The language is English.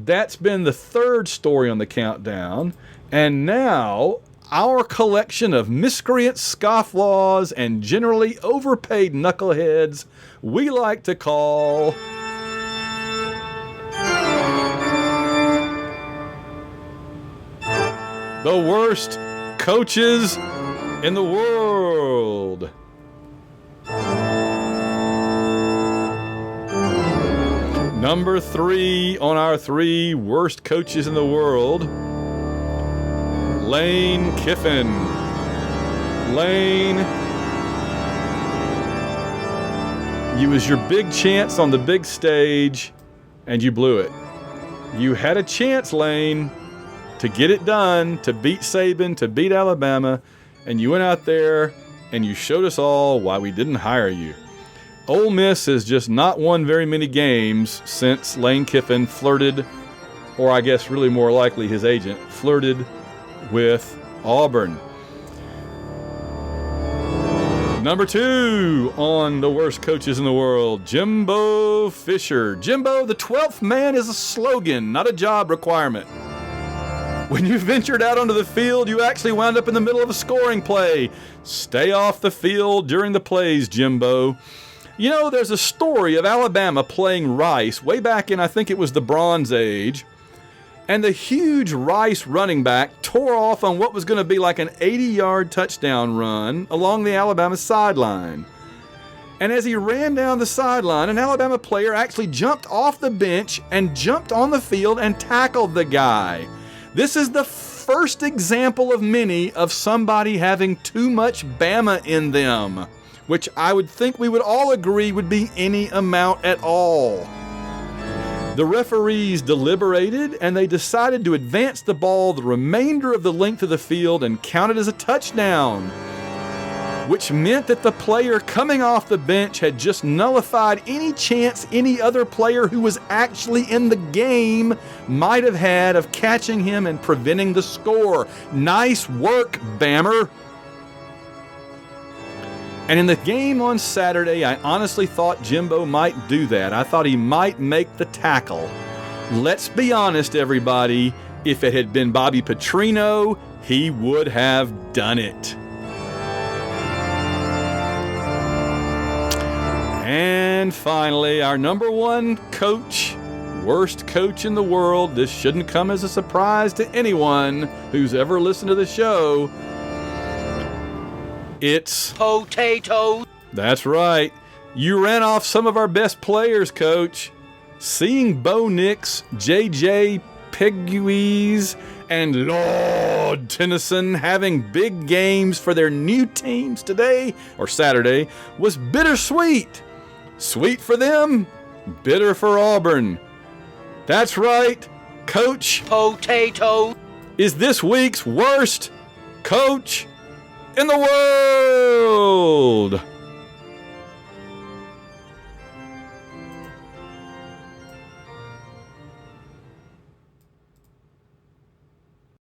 That's been the third story on the countdown. And now, our collection of miscreants, scofflaws, and generally overpaid knuckleheads we like to call... the worst coaches in the world. Number 3 on our 3 worst coaches in the world, Lane Kiffin. Lane, it was your big chance on the big stage, and you blew it. You had a chance, Lane, to get it done, to beat Saban, to beat Alabama, and you went out there and you showed us all why we didn't hire you. Ole Miss has just not won very many games since Lane Kiffin flirted, or I guess really more likely his agent, flirted with Auburn. Number 2 on the worst coaches in the world, Jimbo Fisher. Jimbo, the 12th man is a slogan, not a job requirement. When you ventured out onto the field, you actually wound up in the middle of a scoring play. Stay off the field during the plays, Jimbo. You know, there's a story of Alabama playing Rice way back in, I think it was the Bronze Age, and the huge Rice running back tore off on what was going to be like an 80-yard touchdown run along the Alabama sideline. And as he ran down the sideline, an Alabama player actually jumped off the bench and jumped on the field and tackled the guy. This is the first example of many of somebody having too much Bama in them, which I would think we would all agree would be any amount at all. The referees deliberated, and they decided to advance the ball the remainder of the length of the field and count it as a touchdown, which meant that the player coming off the bench had just nullified any chance any other player who was actually in the game might have had of catching him and preventing the score. Nice work, Bammer. And in the game on Saturday, I honestly thought Jimbo might do that. I thought he might make the tackle. Let's be honest, everybody. If it had been Bobby Petrino, he would have done it. And finally, our number 1 coach, worst coach in the world. This shouldn't come as a surprise to anyone who's ever listened to the show. It's potato. That's right. You ran off some of our best players, Coach. Seeing Bo Nix, J.J. Pegues, and Lord Tennyson having big games for their new teams today, or Saturday, was bittersweet. Sweet for them, bitter for Auburn. That's right, Coach Potato is this week's worst coach in the world.